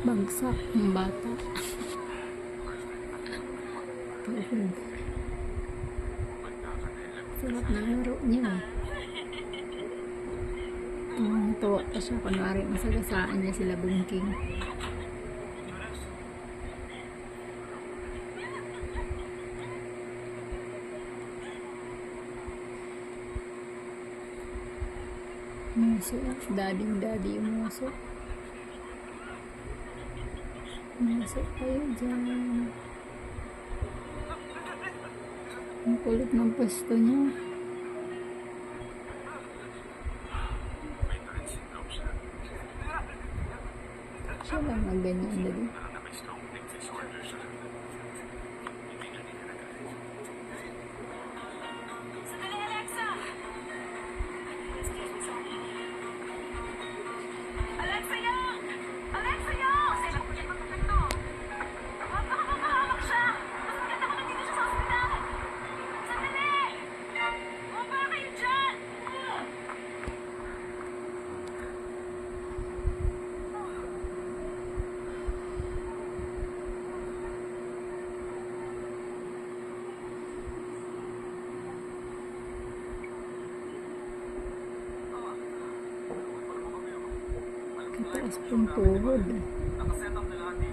Bagsak ng bata. Tuhod. Sarap ng laro niya. Tuwang-tuwa pa siya. Kunwari, masagasaan niya sila bungking. Muso. Daddy yung muso. Muso kayo dyan. Ang kulit ng pwesto niya. Siya lang ang ganyan dali. Kataas pong tuhod. Nakaset up na lahat